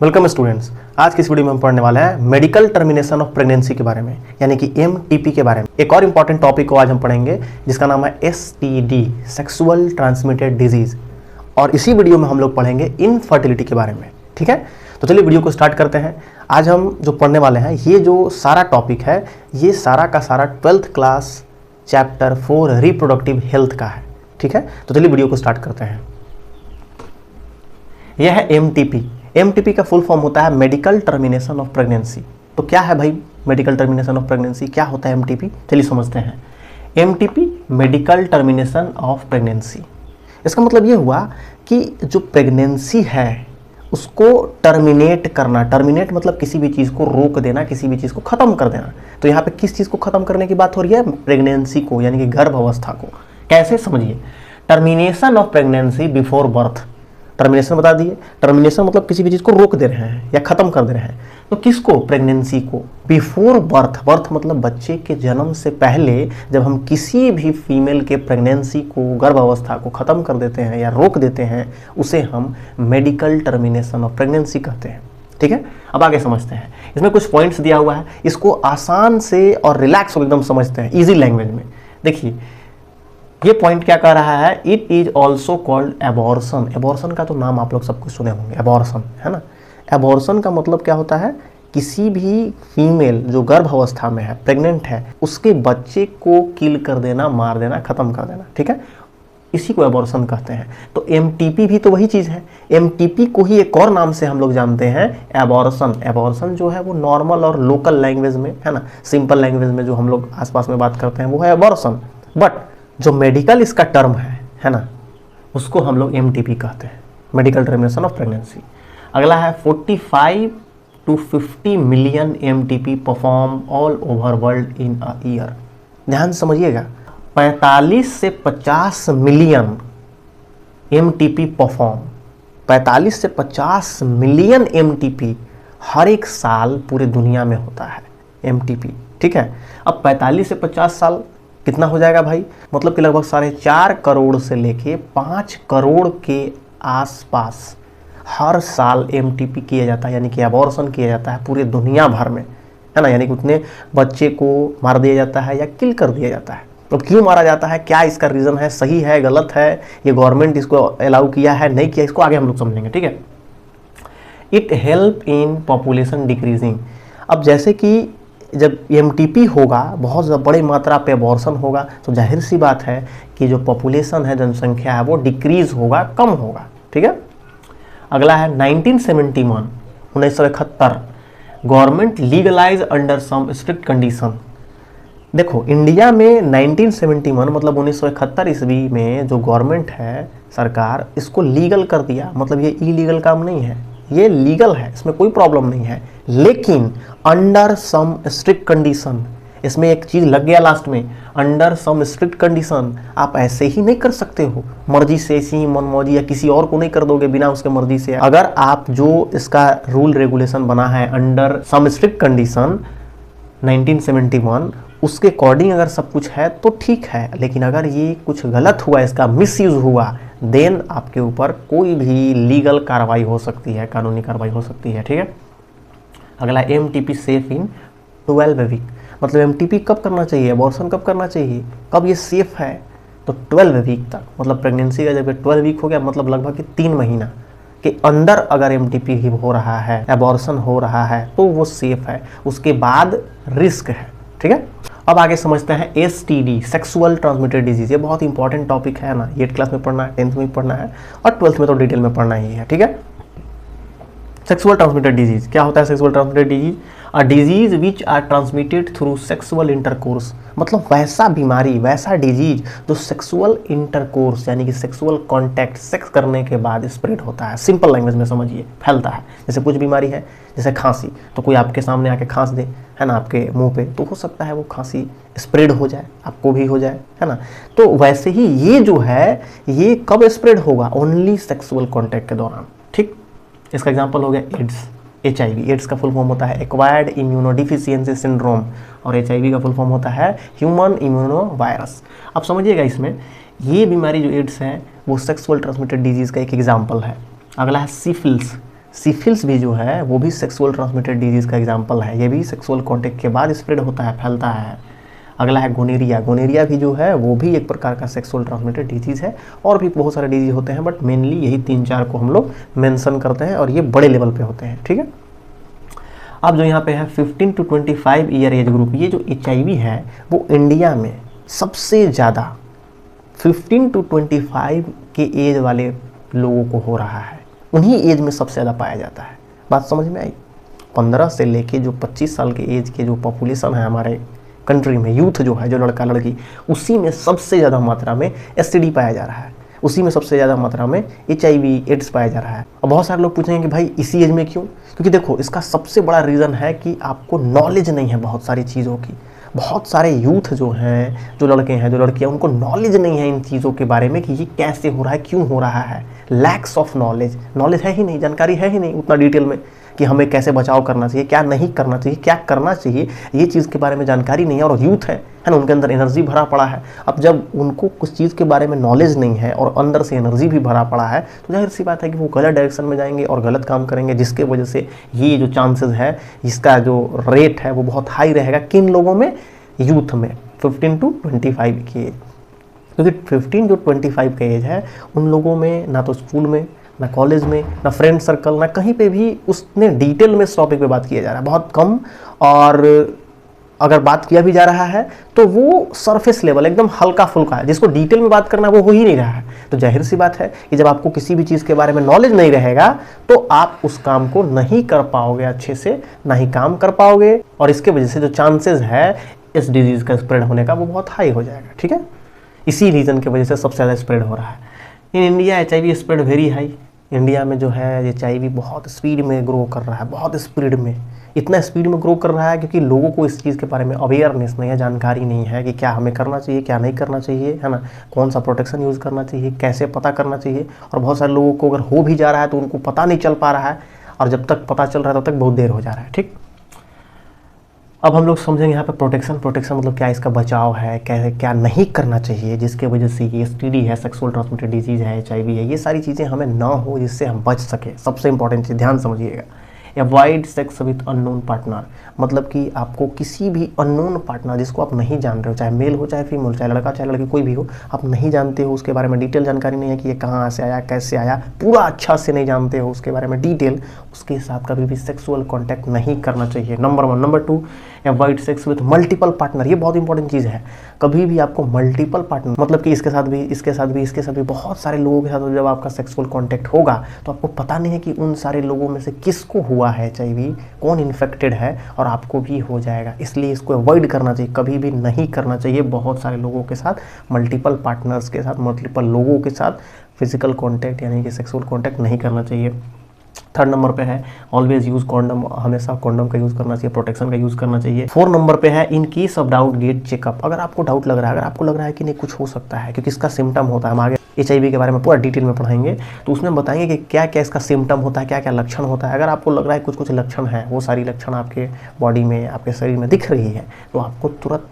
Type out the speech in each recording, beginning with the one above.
Welcome students. आज की इस वीडियो में हम पढ़ने वाले हैं मेडिकल टर्मिनेशन ऑफ प्रेगनेंसी के बारे में, यानी कि एमटीपी के बारे में। एक और इंपॉर्टेंट टॉपिक को आज हम पढ़ेंगे जिसका नाम है एसटीडी, सेक्सुअल ट्रांसमिटेड डिजीज। और इसी वीडियो में हम लोग पढ़ेंगे इनफर्टिलिटी के बारे में। ठीक है, तो चलिए वीडियो को स्टार्ट करते हैं। आज हम जो पढ़ने वाले हैं, ये जो सारा टॉपिक है, ये सारा का सारा 12th class chapter 4 reproductive health का है। ठीक है, तो चलिए वीडियो को स्टार्ट करते हैं। यह है एमटीपी। एमटीपी का फुल फॉर्म होता है मेडिकल टर्मिनेशन ऑफ प्रेगनेंसी। तो क्या है भाई मेडिकल टर्मिनेशन ऑफ प्रेगनेंसी, क्या होता है एमटीपी, चलिए समझते हैं। MTP medical termination of pregnancy, इसका मतलब ये हुआ कि जो प्रेगनेंसी है उसको टर्मिनेट करना। टर्मिनेट मतलब किसी भी चीज़ को रोक देना, किसी भी चीज़ को ख़त्म कर देना। तो यहाँ पे किस चीज़ को ख़त्म करने की बात हो रही है? प्रेगनेंसी को, यानी कि गर्भ अवस्था को। कैसे समझिए, termination of pregnancy before birth. Termination बता दिए, टर्मिनेशन मतलब किसी भी चीज़ को रोक दे रहे हैं या ख़त्म कर दे रहे हैं। तो किसको? प्रेगनेंसी को। बिफोर बर्थ, बर्थ मतलब बच्चे के जन्म से पहले जब हम किसी भी फीमेल के प्रेगनेंसी को, गर्भ अवस्था को ख़त्म कर देते हैं या रोक देते हैं, उसे हम मेडिकल टर्मिनेशन ऑफ प्रेगनेंसी कहते हैं। ठीक है, अब आगे समझते हैं। इसमें कुछ पॉइंट्स दिया हुआ है, इसको आसान से और रिलैक्स हो एकदम समझते हैं, ईजी लैंग्वेज में। देखिए ये पॉइंट क्या कह रहा है, it is also called abortion. Abortion का तो नाम आप लोग सब कुछ सुने होंगे, एबॉर्शन, है ना। एबॉर्शन का मतलब क्या होता है? किसी भी फीमेल जो गर्भ अवस्था में है, प्रेग्नेंट है, उसके बच्चे को किल कर देना, मार देना, खत्म कर देना। ठीक है, इसी को एबॉर्शन कहते हैं। तो एमटीपी भी तो वही चीज़ है। एमटीपी को ही एक और नाम से हम लोग जानते हैं, एबॉर्शन। एबॉर्शन जो है वो नॉर्मल और लोकल लैंग्वेज में, है ना, सिंपल लैंग्वेज में जो हम लोग आसपास में बात करते हैं वो है एबॉर्शन। बट जो मेडिकल इसका टर्म है ना, उसको हम लोग एमटीपी कहते हैं, मेडिकल टर्मिनेशन ऑफ प्रेगनेंसी। अगला है 45 to 50 million MTP perform all over world in a year. ध्यान से समझिएगा, 45 से 50 मिलियन एमटीपी परफॉर्म, 45 से 50 मिलियन एमटीपी हर एक साल पूरे दुनिया में होता है एमटीपी। ठीक है, अब 45 से 50 साल कितना हो जाएगा भाई? मतलब कि लगभग 4.5 करोड़ से लेके 5 करोड़ के आसपास हर साल एमटीपी किया जाता है, यानी कि एबॉर्शन किया जाता है पूरे दुनिया भर में, है ना। यानी कि उतने बच्चे को मार दिया जाता है या किल कर दिया जाता है। तो क्यों मारा जाता है, क्या इसका रीज़न है, सही है, गलत है, ये गवर्नमेंट इसको अलाउ किया है, नहीं किया, इसको आगे हम लोग समझेंगे। ठीक है, it help in population decreasing. अब जैसे कि जब एमटीपी होगा, बहुत बड़ी मात्रा पे एबॉर्शन होगा, तो जाहिर सी बात है कि जो पॉपुलेशन है, जनसंख्या है, वो डिक्रीज होगा, कम होगा। ठीक है, अगला है 1971, 1971 government legalise under some strict condition. देखो इंडिया में 1971 मतलब 1971 ईस्वी में जो गवर्नमेंट है, सरकार, इसको लीगल कर दिया। मतलब ये इलीगल काम नहीं है, ये लीगल है, इसमें कोई प्रॉब्लम नहीं है, लेकिन अंडर सम स्ट्रिक्ट कंडीशन। इसमें एक चीज़ लग गया लास्ट में, अंडर सम स्ट्रिक्ट कंडीशन। आप ऐसे ही नहीं कर सकते हो मर्जी से, ऐसी ही मनमौजी, या किसी और को नहीं कर दोगे बिना उसके मर्जी से। अगर आप जो इसका रूल रेगुलेशन बना है अंडर सम स्ट्रिक्ट कंडीशन 1971, उसके अकॉर्डिंग अगर सब कुछ है तो ठीक है, लेकिन अगर ये कुछ गलत हुआ, इसका मिसयूज हुआ, देन आपके ऊपर कोई भी लीगल कार्रवाई हो सकती है, कानूनी कार्रवाई हो सकती है। ठीक है, अगला एमटीपी सेफ इन 12 वीक। मतलब एमटीपी कब करना चाहिए, एबॉर्शन कब करना चाहिए, कब ये सेफ है? तो 12 वीक तक। मतलब प्रेगनेंसी का जब 12 वीक हो गया, मतलब लगभग 3 महीना के अंदर अगर एमटीपी हो रहा है, एबॉर्शन हो रहा है, तो वो सेफ है। उसके बाद रिस्क है। ठीक है, अब आगे समझते हैं एसटीडी, सेक्सुअल ट्रांसमिटेड डिजीज। ये बहुत इंपॉर्टेंट टॉपिक है ना, 8th क्लास में पढ़ना है, 10th में पढ़ना है, और 12th में तो डिटेल में पढ़ना ही है। ठीक है, सेक्सुअल ट्रांसमिटेड डिजीज क्या होता है? Sexual transmitted disease, a disease which are transmitted through sexual intercourse. मतलब वैसा बीमारी, वैसा डिजीज जो सेक्सुअल इंटरकोर्स, यानी कि सेक्सुअल कांटेक्ट, सेक्स करने के बाद स्प्रेड होता है। सिंपल लैंग्वेज में समझिए, फैलता है। जैसे कुछ बीमारी है, जैसे खांसी, तो कोई आपके सामने आके खांस दे, है ना, आपके मुंह पे, तो हो सकता है वो खांसी स्प्रेड हो जाए, आपको भी हो जाए, है ना। तो वैसे ही ये जो है, ये कब स्प्रेड होगा? ओनली सेक्सुअल कांटेक्ट के दौरान। ठीक, इसका एग्जांपल हो गया एड्स, HIV। एड्स का फुल फॉर्म होता है एक्वायर्ड इम्यूनोडिफिशियेंसी सिंड्रोम, और HIV का फुल फॉर्म होता है ह्यूमन इम्यूनो वायरस। अब समझिएगा, इसमें ये बीमारी जो एड्स है वो सेक्सुअल ट्रांसमिटेड डिजीज का एक एग्जांपल है। अगला है सिफिलिस। सिफिल्स भी जो है वो भी सेक्सुअल ट्रांसमिटेड डिजीज़ का एग्जाम्पल है, ये भी सेक्सुअल कॉन्टेक्ट के बाद स्प्रेड होता है, फैलता है। अगला है गोनेरिया। गोनेरिया भी जो है वो भी एक प्रकार का सेक्सुअल ट्रांसमिटेड डिजीज़ है, और भी बहुत सारे डिजीज होते हैं, बट मेनली यही 3-4 को हम लोग मेंशन करते हैं, और ये बड़े लेवल पे होते हैं, ठीक है। अब जो यहाँ पे है 15 to 25 ईयर एज ग्रुप, ये जो HIV है वो इंडिया में सबसे ज़्यादा 15 to 25 के एज वाले लोगों को हो रहा है, उन्हीं एज में सबसे ज़्यादा पाया जाता है। बात समझ में आई? 15 से लेके जो 25 साल के एज के जो पॉपुलेशन है हमारे कंट्री में, यूथ जो है, जो लड़का लड़की, उसी में सबसे ज़्यादा मात्रा में STD पाया जा रहा है, उसी में सबसे ज़्यादा मात्रा में HIV एड्स पाया जा रहा है। अब बहुत सारे लोग पूछेंगे कि भाई इसी एज में क्यों? क्योंकि देखो इसका सबसे बड़ा रीज़न है कि आपको नॉलेज नहीं है बहुत सारी चीज़ों की। बहुत सारे यूथ जो हैं, जो लड़के हैं, जो लड़कियां, उनको नॉलेज नहीं है इन चीज़ों के बारे में कि ये कैसे हो रहा है, क्यों हो रहा है। लैक्स ऑफ नॉलेज, नॉलेज है ही नहीं, जानकारी है ही नहीं उतना डिटेल में कि हमें कैसे बचाव करना चाहिए, क्या नहीं करना चाहिए, क्या करना चाहिए, ये चीज़ के बारे में जानकारी नहीं है। और यूथ है ना, उनके अंदर एनर्जी भरा पड़ा है। अब जब उनको कुछ चीज़ के बारे में नॉलेज नहीं है और अंदर से एनर्जी भी भरा पड़ा है, तो जाहिर सी बात है कि वो गलत डायरेक्शन में जाएंगे और गलत काम करेंगे, जिसके वजह से ये जो चांसेस है, इसका जो रेट है वो बहुत हाई रहेगा। किन लोगों में? यूथ में, 15 to 25 की एज। क्योंकि 15 to 25 का एज है, उन लोगों में ना तो स्कूल में, ना कॉलेज में, ना फ्रेंड सर्कल, ना कहीं पे भी उसने डिटेल में इस टॉपिक पे बात किया जा रहा है, बहुत कम। और अगर बात किया भी जा रहा है तो वो सरफेस लेवल, एकदम हल्का फुल्का है, जिसको डिटेल में बात करना वो हो ही नहीं रहा है। तो जाहिर सी बात है कि जब आपको किसी भी चीज़ के बारे में नॉलेज नहीं रहेगा तो आप उस काम को नहीं कर पाओगे अच्छे से, ना ही काम कर पाओगे, और इसके वजह से जो चांसेस है इस डिजीज़ का स्प्रेड होने का वो बहुत हाई हो जाएगा, ठीक है। इसी रीज़न की वजह से सबसे ज़्यादा स्प्रेड हो रहा है। In India HIV spread very high. India में जो है HIV बहुत स्पीड में ग्रो कर रहा है, बहुत स्पीड में। इतना स्पीड में ग्रो कर रहा है क्योंकि लोगों को इस चीज़ के बारे में अवेयरनेस नहीं है, जानकारी नहीं है कि क्या हमें करना चाहिए, क्या नहीं करना चाहिए, है ना, कौन सा प्रोटेक्शन यूज़ करना चाहिए, कैसे पता करना चाहिए। और बहुत सारे लोगों को अगर हो भी जा रहा है तो उनको पता नहीं चल पा रहा है, और जब तक पता चल रहा है तब तक बहुत देर हो जा रहा है, ठीक। अब हम लोग समझेंगे यहाँ पे प्रोटेक्शन मतलब क्या, इसका बचाव है, कैसे क्या नहीं करना चाहिए जिसके वजह से ये STD है, सेक्सुअल ट्रांसमिटेड डिजीज़ है, HIV है, ये सारी चीज़ें हमें ना हो, जिससे हम बच सके। सबसे इंपॉर्टेंट चीज़ ध्यान समझिएगा, avoid sex with unknown partner. मतलब कि आपको किसी भी अननोन पार्टनर, जिसको आप नहीं जान रहे हो, चाहे मेल हो चाहे फीमेल, चाहे लड़का चाहे लड़की, कोई भी हो, आप नहीं जानते हो, उसके बारे में डिटेल जानकारी नहीं है कि ये कहाँ से आया, कैसे आया, पूरा अच्छा से नहीं जानते हो उसके बारे में डिटेल, उसके साथ कभी भी सेक्सुअल कॉन्टैक्ट नहीं करना चाहिए, number 1। Number 2, avoid sex with multiple partner. ये बहुत इंपॉर्टेंट चीज़ है। कभी भी आपको मल्टीपल पार्टनर, मतलब कि इसके साथ भी, इसके साथ भी, इसके साथ भी, बहुत सारे लोगों के साथ जब आपका सेक्सुअल कॉन्टैक्ट होगा तो आपको पता नहीं है कि उन सारे लोगों में से किसको हुआ है HIV, कौन इन्फेक्टेड है, और आपको भी हो जाएगा। इसलिए इसको अवॉइड करना चाहिए, कभी भी नहीं करना चाहिए बहुत सारे लोगों के साथ, मल्टीपल पार्टनर्स के साथ, मल्टीपल लोगों के साथ फिजिकल कॉन्टैक्ट यानी कि सेक्सुअल कॉन्टैक्ट नहीं करना चाहिए। 3rd नंबर पे है ऑलवेज यूज़ कॉन्डम, हमेशा कॉन्डम का यूज़ करना चाहिए, प्रोटेक्शन का यूज़ करना चाहिए। 4 नंबर पे है in case of doubt get checkup. अगर आपको डाउट लग रहा है, अगर आपको लग रहा है कि नहीं कुछ हो सकता है, क्योंकि इसका सिम्टम होता है, हम आगे HIV के बारे में पूरा डिटेल में पढ़ाएंगे, तो उसमें बताएंगे कि क्या क्या इसका सिम्टम होता है, क्या क्या लक्षण होता है। अगर आपको लग रहा है कुछ लक्षण है, वो सारी लक्षण आपके बॉडी में, आपके शरीर में दिख रही है, तो आपको तुरंत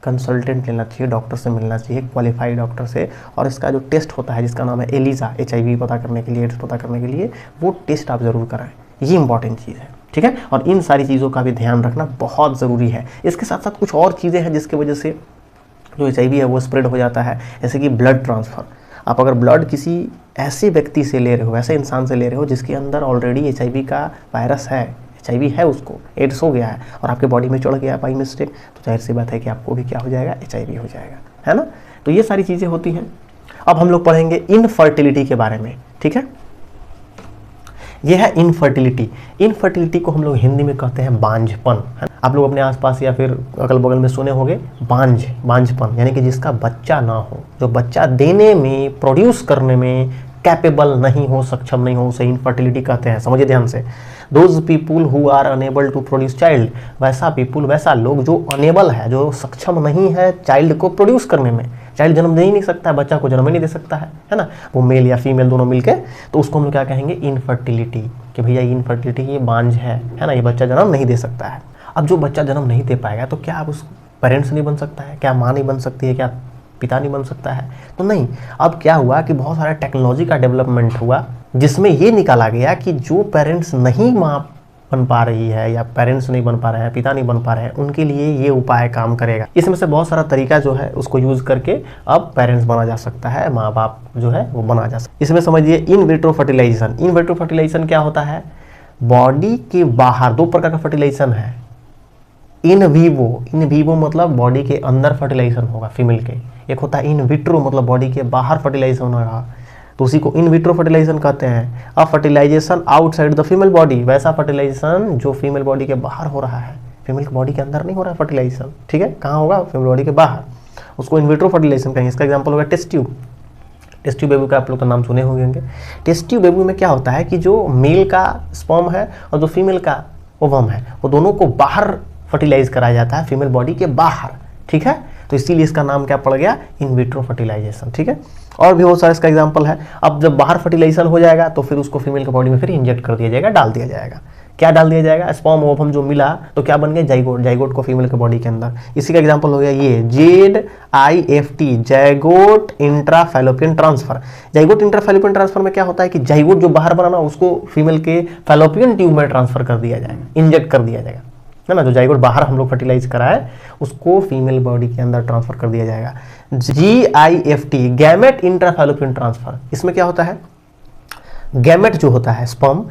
कंसल्टेंट लेना चाहिए, डॉक्टर से मिलना चाहिए, क्वालिफाइड डॉक्टर से। और इसका जो टेस्ट होता है जिसका नाम है ELISA, HIV पता करने के लिए, एड्स पता करने के लिए, वो टेस्ट आप ज़रूर कराएं। ये इंपॉर्टेंट चीज़ है, ठीक है। और इन सारी चीज़ों का भी ध्यान रखना बहुत ज़रूरी है। इसके साथ साथ कुछ और चीज़ें हैं जिसकी वजह से जो HIV है वो स्प्रेड हो जाता है, जैसे कि ब्लड ट्रांसफ़र। आप अगर ब्लड किसी ऐसे व्यक्ति से ले रहे हो, ऐसे इंसान से ले रहे हो जिसके अंदर ऑलरेडी HIV का वायरस है, HIV है, उसको एड्स हो गया है, और आपके बॉडी में चढ़ गया बाई मिस्टेक, तो जाहिर सी बात है कि आपको भी क्या हो जाएगा, HIV हो जाएगा, है ना। तो ये सारी चीज़ें होती हैं। अब हम लोग पढ़ेंगे इनफर्टिलिटी के बारे में, ठीक है। ये है इनफर्टिलिटी। इनफर्टिलिटी को हम लोग हिंदी में कहते हैं बांझपन, है ना। आप लोग अपने आसपास या फिर अगल बगल में सुने होंगे बांझपन, यानी कि जिसका बच्चा ना हो, जो बच्चा देने में, प्रोड्यूस करने में कैपेबल नहीं हो, सक्षम नहीं हो, उसे इनफर्टिलिटी कहते हैं। समझिए ध्यान से, those people who are unable to produce child, वैसा लोग जो अनेबल है, जो सक्षम नहीं है चाइल्ड को प्रोड्यूस करने में। चाइल्ड जन्म दे ही नहीं सकता है, बच्चा को जन्म ही नहीं दे सकता है ना, वो मेल या फीमेल दोनों मिलके, तो उसको हम लोग क्या कहेंगे, इनफर्टिलिटी, कि भैया इनफर्टिलिटी, ये बांझ है ना, ये बच्चा जन्म नहीं दे सकता है। अब जो बच्चा जन्म नहीं दे पाएगा तो क्या अब उस पेरेंट्स नहीं बन सकता है, क्या माँ नहीं बन सकती है, क्या पिता नहीं बन सकता है? तो नहीं। अब क्या हुआ कि बहुत सारा टेक्नोलॉजी का डेवलपमेंट हुआ, जिसमें ये निकाला गया कि जो पेरेंट्स नहीं माँ बन पा रही है या पेरेंट्स नहीं बन पा रहे हैं, पिता नहीं बन पा रहे हैं, उनके लिए ये उपाय काम करेगा। इसमें से बहुत सारा तरीका जो है उसको यूज़ करके अब पेरेंट्स बना जा सकता है, माँ बाप जो है वो बना जा सकता है। इसमें समझिए in vitro fertilisation. In vitro fertilisation क्या होता है? बॉडी के बाहर दो प्रकार का फर्टिलाइजेशन है। इन वीवो मतलब बॉडी के अंदर फर्टिलाइजेशन होगा फीमेल के, एक होता है इन विट्रो मतलब बॉडी के बाहर फर्टिलाइजेशन होगा, तो उसी को इन विट्रो फर्टिलाइजेशन कहते हैं। अब fertilisation outside the female body, वैसा फर्टिलाइजेशन जो फीमेल बॉडी के बाहर हो रहा है, फीमेल बॉडी के अंदर नहीं हो रहा है फर्टिलाइजेशन, ठीक है, कहाँ होगा? फीमेल बॉडी के बाहर, उसको इन विट्रो फर्टिलाइजेशन कहेंगे। इसका एग्जाम्पल होगा test tube. Test tube baby का आप लोग का नाम सुने होंगे। टेस्ट ट्यूब बेबी में क्या होता है कि जो मेल का स्पर्म है और जो फीमेल का ओवम है, वो दोनों को बाहर फर्टिलाइज कराया जाता है, फीमेल बॉडी के बाहर, ठीक है। तो इसीलिए इसका नाम क्या पड़ गया? इन विट्रो फर्टिलाइजेशन, ठीक है। और भी बहुत सारा इसका एग्जांपल है। अब जब बाहर फर्टिलाइजेशन हो जाएगा तो फिर उसको फीमेल के बॉडी में फिर इंजेक्ट कर दिया जाएगा, डाल दिया जाएगा। क्या डाल दिया जाएगा? स्पर्म ओवम जो मिला तो क्या बन गया? जाइगोट। जाइगोट को फीमेल के बॉडी के अंदर, इसी का एग्जांपल हो गया ये ZIFT, zygote intrafallopian transfer. Zygote intrafallopian transfer में क्या होता है कि जाइगोट जो बाहर बनाना उसको फीमेल के फैलोपियन ट्यूब में ट्रांसफर कर दिया जाएगा, इंजेक्ट कर दिया जाएगा, है ना। जो जाइगोट बाहर हम लोग फर्टिलाइज कराए उसको फीमेल बॉडी के अंदर ट्रांसफर कर दिया जाएगा। GIFT, gamete intrafallopian transfer. इसमें क्या होता है? गैमेट जो होता है स्पर्म,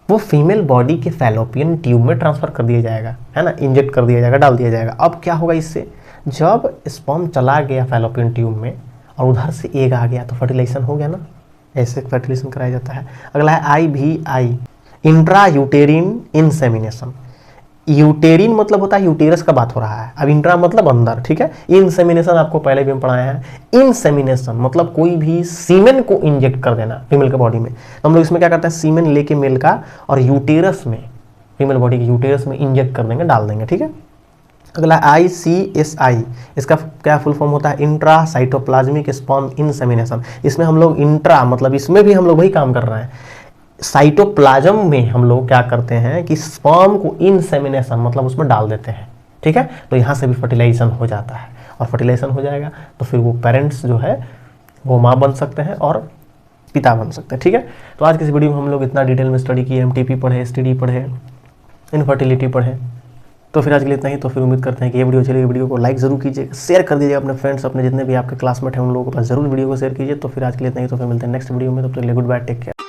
वो फीमेल बॉडी के फैलोपियन ट्यूब में ट्रांसफर कर दिया जाएगा, है ना, इंजेक्ट कर दिया जाएगा, डाल दिया जाएगा। अब क्या होगा इससे? जब स्पर्म चला गया फैलोपियन ट्यूब में और उधर से एग आ गया तो फर्टिलाइजेशन हो गया ना, ऐसे फर्टिलाइजेशन कराया जाता है। अगला है IVI, इंट्रा यूटेरिन इंसेमिनेशन। यूटेरिन मतलब होता है यूटेरस का बात हो रहा है, अब इंट्रा मतलब अंदर, ठीक है। इंसेमिनेशन आपको पहले भी हम पढ़ाए हैं। इंसेमिनेशन मतलब कोई भी सीमेन को इंजेक्ट कर देना फीमेल के बॉडी में। तो हम लोग इसमें क्या करते हैं? सीमेन लेके मेल का और यूटेरस में, फीमेल बॉडी के यूटेरस में इंजेक्ट कर देंगे, डाल देंगे, ठीक है। अगला ICSI, इसका क्या फुल फॉर्म होता है? Intra cytoplasmic sperm insemination. इसमें हम लोग इंट्रा मतलब इसमें भी हम लोग वही काम कर रहे हैं। साइटोप्लाज्म में हम लोग क्या करते हैं कि स्पर्म को इंसेमिनेशन मतलब उसमें डाल देते हैं, ठीक है। तो यहाँ से भी फर्टिलाइजेशन हो जाता है, और फर्टिलाइजेशन हो जाएगा तो फिर वो पेरेंट्स जो है वो माँ बन सकते हैं और पिता बन सकते हैं, ठीक है। तो आज की इस वीडियो में हम लोग इतना डिटेल में स्टडी किए, MTP पढ़े, STD पढ़े, इनफर्टिलिटी पढ़े। तो फिर आज के लिए इतना ही। तो फिर उम्मीद करते हैं कि ये वीडियो चलिए, वीडियो को लाइक जरूर कीजिए, शेयर कर दीजिए अपने फ्रेंड्स, अपने जितने भी आपके क्लासमेट हैं उन लोगों के पास जरूर वीडियो को शेयर कीजिए। तो फिर आज के लिए इतना ही। तो फिर मिलते हैं नेक्स्ट वीडियो में, तब तक के लिए गुड बाय, टेक केयर।